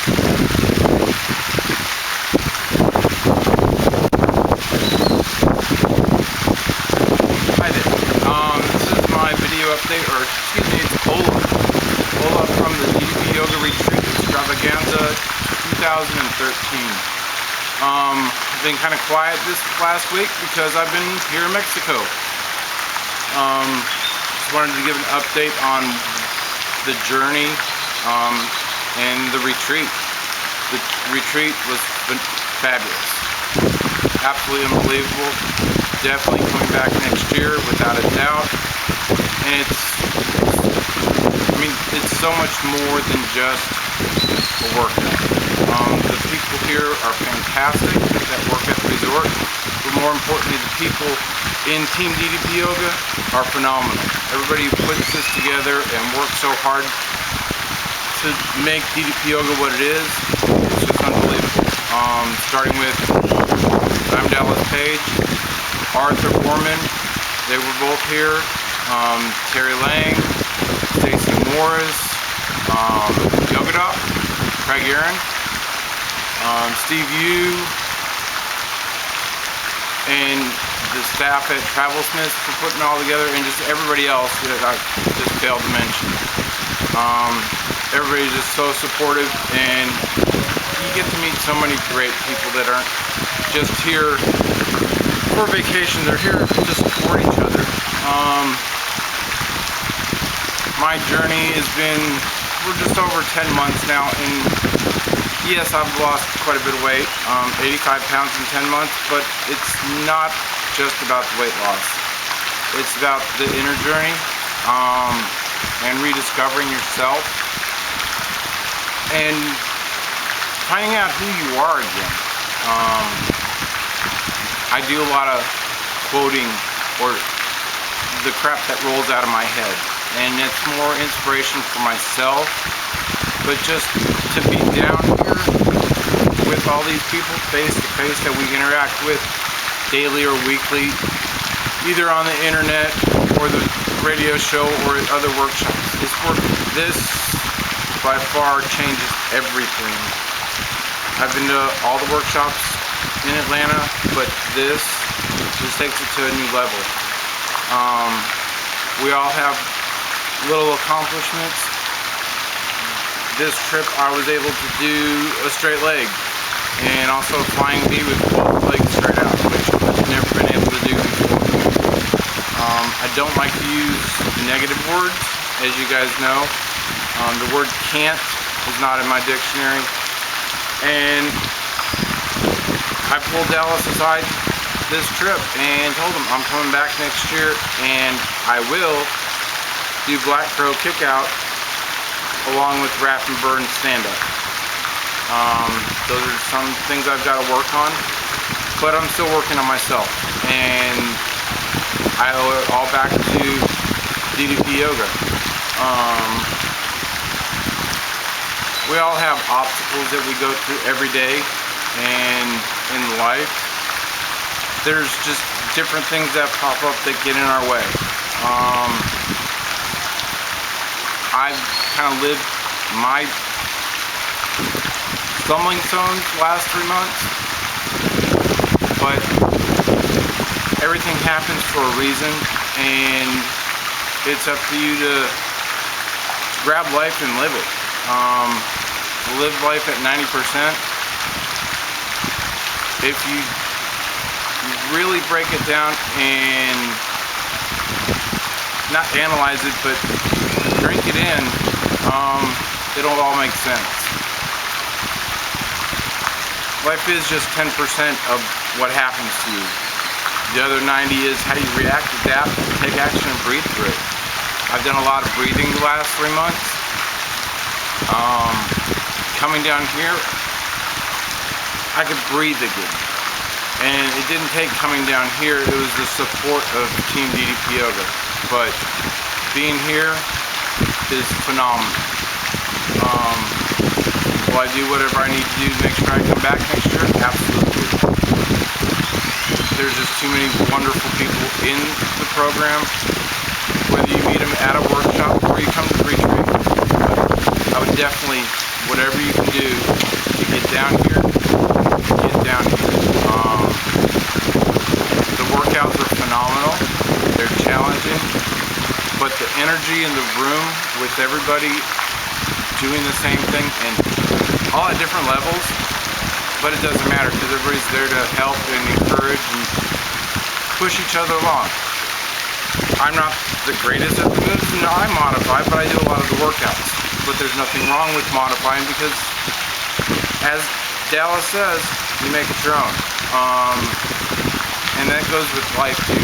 Hi there. This is my video update, or excuse me, it's Ola from the DDPYoga Retreat Extravaganza 2013. I've been kind of quiet this last week because I've been here in Mexico. Just wanted to give an update on the journey and the retreat. The retreat was fabulous. Absolutely unbelievable. Definitely coming back next year without a doubt. And it's so much more than just a workout. The people here are fantastic that work at the resort, but more importantly, the people in Team DDPYoga are phenomenal. Everybody puts this together and works so hard to make DDPYoga what it is. It's just unbelievable. Starting with I'm Dallas Page, Arthur Foreman, they were both here, Terry Lang, Stacy Morris, Yoga Doc, Craig Aaron, Steve Yu, and the staff at Travel Smiths for putting it all together, and just everybody else that I just failed to mention. Everybody's just so supportive, and you get to meet so many great people that aren't just here for vacation, they're here to support each other. My journey has been, we're just over 10 months now, and yes, I've lost quite a bit of weight, 85 pounds in 10 months, but it's not just about the weight loss. It's about the inner journey, and rediscovering yourself, and finding out who you are again. I do a lot of quoting, or the crap that rolls out of my head, and it's more inspiration for myself, but just to be down here with all these people face to face that we interact with daily or weekly, either on the internet or the radio show or at other workshops. This by far changes everything. I've been to all the workshops in Atlanta, but this just takes it to a new level. We all have little accomplishments. This trip I was able to do a straight leg, and also flying V with both legs straight out, which I've never been able to do before. I don't like to use negative words, as you guys know. The word can't is not in my dictionary, and I pulled Dallas aside this trip and told him I'm coming back next year, and I will do Black Crow kick out along with wrap and burn stand up. Those are some things I've got to work on, but I'm still working on myself, and I owe it all back to DDPYoga. We all have obstacles that we go through every day, and in life there's just different things that pop up that get in our way. I've kind of lived my stumbling stones the last 3 months, but everything happens for a reason, and it's up to you to grab life and live it. Live life at 90%. If you really break it down and not analyze it, but drink it in, it'll all make sense. Life is just 10% of what happens to you. The other 90 is how you react, adapt, take action, and breathe through it. I've done a lot of breathing the last 3 months. Coming down here, I could breathe again. And it didn't take coming down here, it was the support of Team DDPYoga. But being here is phenomenal. Will I do whatever I need to do to make sure I come back next year? Absolutely. There's just too many wonderful people in the program. Whether you meet them at a workshop or you come to the retreat, I would definitely whatever you can do to get down here, get down here. The workouts are phenomenal. They're challenging, but the energy in the room with everybody doing the same thing and all at different levels, but it doesn't matter because everybody's there to help and encourage and push each other along. I'm not the greatest at the moves, and I modify, but I do a lot of the workouts. But there's nothing wrong with modifying because, as Dallas says, you make it your own. And that goes with life too.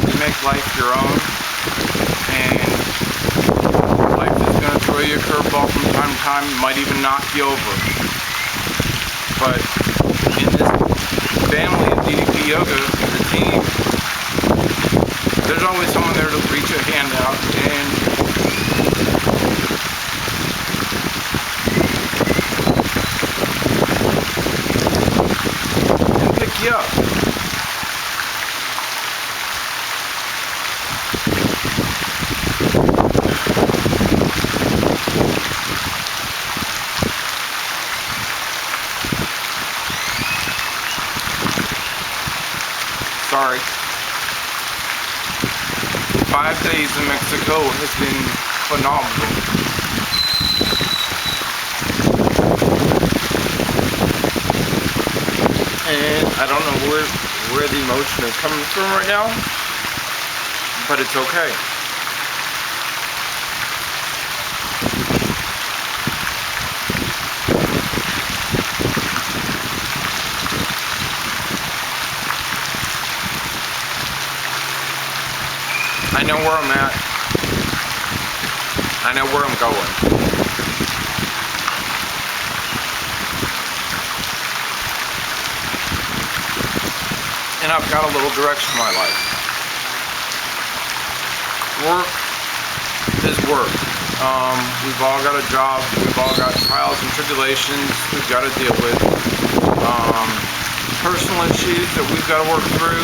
You make life your own, and life is going to throw you a curveball from time to time. It might even knock you over. But in this family of DDP Yoga, the team, there's always someone there to reach a hand out and pick you up. Sorry. 5 days in Mexico has been phenomenal. And I don't know where the emotion is coming from right now, but it's okay. I know where I'm at. I know where I'm going. And I've got a little direction in my life. Work is work. We've all got a job. We've all got trials and tribulations we've got to deal with. Personal issues that we've got to work through.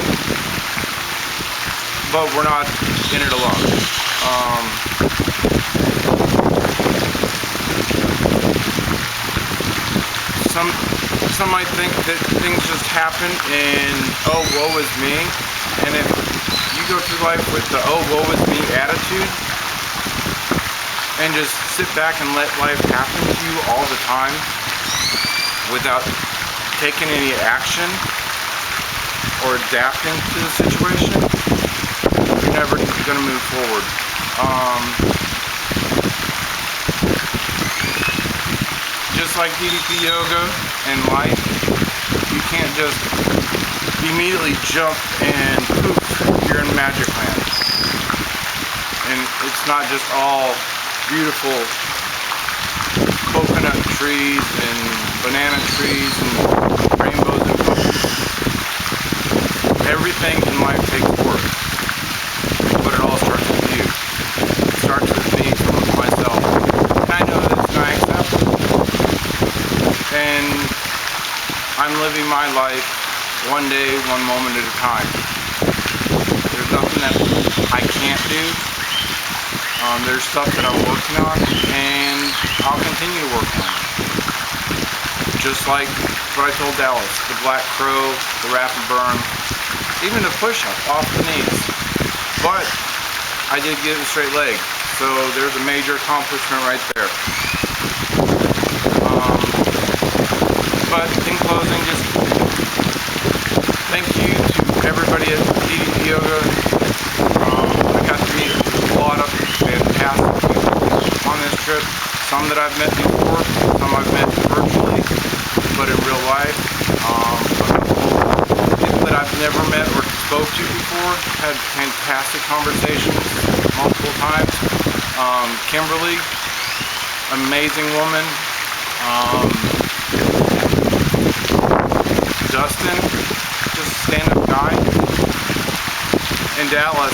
But we're not in it alone. Some might think that things just happen and oh, woe is me. And if you go through life with the oh, woe is me attitude and just sit back and let life happen to you all the time without taking any action or adapting to the situation, you're never going to move forward. Just like DDP Yoga and life, you can't just immediately jump and poof, you're in magic land. And it's not just all beautiful coconut trees and banana trees and rainbows and cookies. Everything in life takes work. But it all starts with you. It starts with me, with myself. And I know this and I accept it. And I'm living my life one day, one moment at a time. There's nothing that I can't do. There's stuff that I'm working on, and I'll continue to work on it. Just like what I told Dallas, the black crow, the wrap and burn, even the push-up off the knees. But I did get a straight leg, so there's a major accomplishment right there. But in closing, just thank you to everybody at DDP Yoga. I got to meet a lot of fantastic people on this trip. Some that I've met before, some I've met virtually, but in real life. People that I've never met or spoke to before, had fantastic conversations multiple times. Kimberly, amazing woman. Dustin, just a stand-up guy. In Dallas,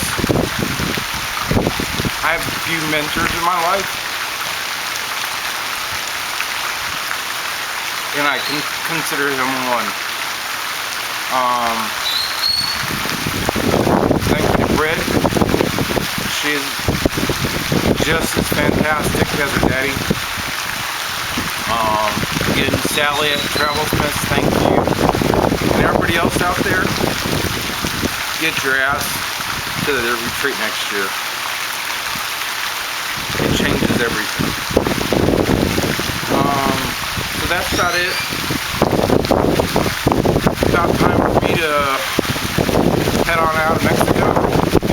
I have a few mentors in my life, and I can consider him one. Thank you to Britt. She is just as fantastic as her daddy. Again, Sally at Travel Smiths, thank you. And everybody else out there, get your ass to the retreat next year. It changes everything. So that's about it. It's about time for me to head on out of Mexico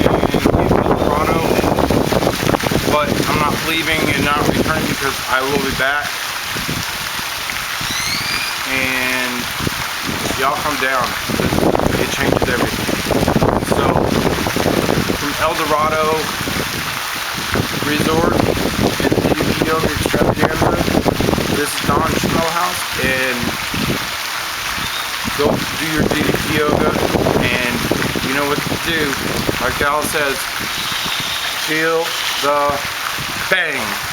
and leave Dorado. But I'm not leaving and not returning because I will be back. And y'all come down. It changes everything. So from Dorado Resort and DDPYoga Extravaganza, this is Don's House, and go do your DDP yoga, and you know what to do. Like Al says, feel the bang.